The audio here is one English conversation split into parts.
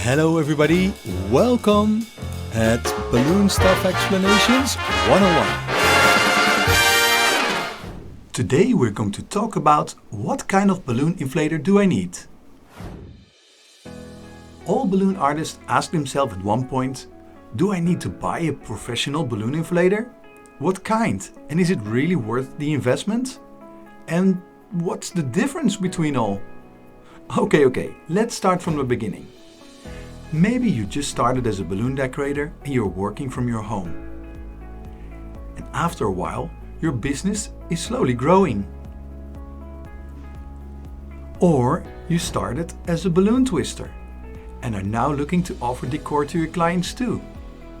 Hello everybody, welcome at Balloon Stuff Explanations 101. Today we're going to talk about what kind of balloon inflator do I need. All balloon artists ask themselves at one point, do I need to buy a professional balloon inflator? What kind? And is it really worth the investment? And what's the difference between all? Okay, let's start from the beginning. Maybe you just started as a balloon decorator and you're working from your home. And after a while, your business is slowly growing. Or you started as a balloon twister and are now looking to offer decor to your clients too.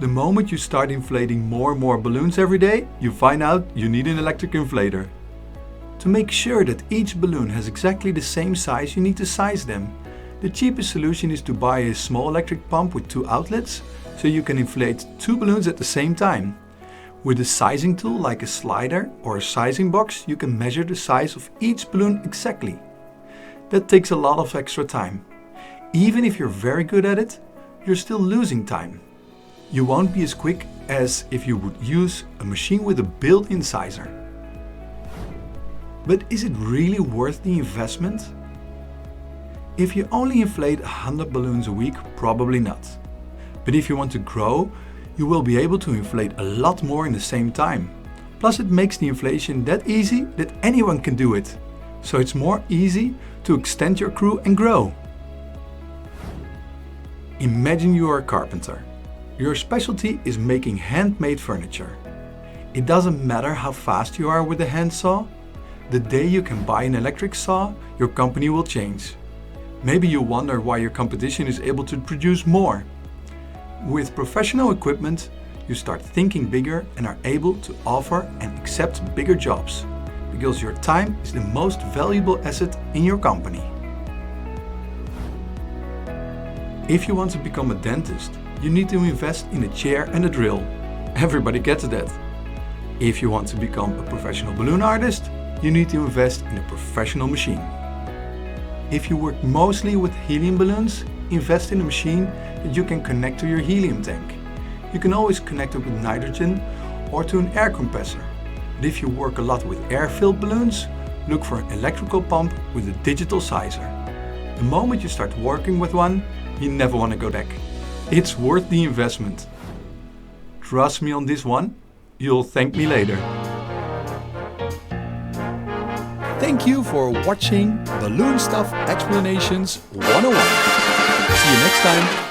The moment you start inflating more and more balloons every day, you find out you need an electric inflator. To make sure that each balloon has exactly the same size, you need to size them. The cheapest solution is to buy a small electric pump with 2 outlets, so you can inflate 2 balloons at the same time. With a sizing tool like a slider or a sizing box, you can measure the size of each balloon exactly. That takes a lot of extra time. Even if you're very good at it, you're still losing time. You won't be as quick as if you would use a machine with a built-in sizer. But is it really worth the investment? If you only inflate 100 balloons a week, probably not. But if you want to grow, you will be able to inflate a lot more in the same time. Plus it makes the inflation that easy that anyone can do it. So it's more easy to extend your crew and grow. Imagine you are a carpenter. Your specialty is making handmade furniture. It doesn't matter how fast you are with a handsaw. The day you can buy an electric saw, your company will change. Maybe you wonder why your competition is able to produce more. With professional equipment, you start thinking bigger and are able to offer and accept bigger jobs, because your time is the most valuable asset in your company. If you want to become a dentist, you need to invest in a chair and a drill. Everybody gets that. If you want to become a professional balloon artist, you need to invest in a professional machine. If you work mostly with helium balloons, invest in a machine that you can connect to your helium tank. You can always connect it with nitrogen or to an air compressor. But if you work a lot with air-filled balloons, look for an electrical pump with a digital sizer. The moment you start working with one, you never want to go back. It's worth the investment. Trust me on this one, you'll thank me later. Thank you for watching Balloon Stuff Explanations 101. See you next time.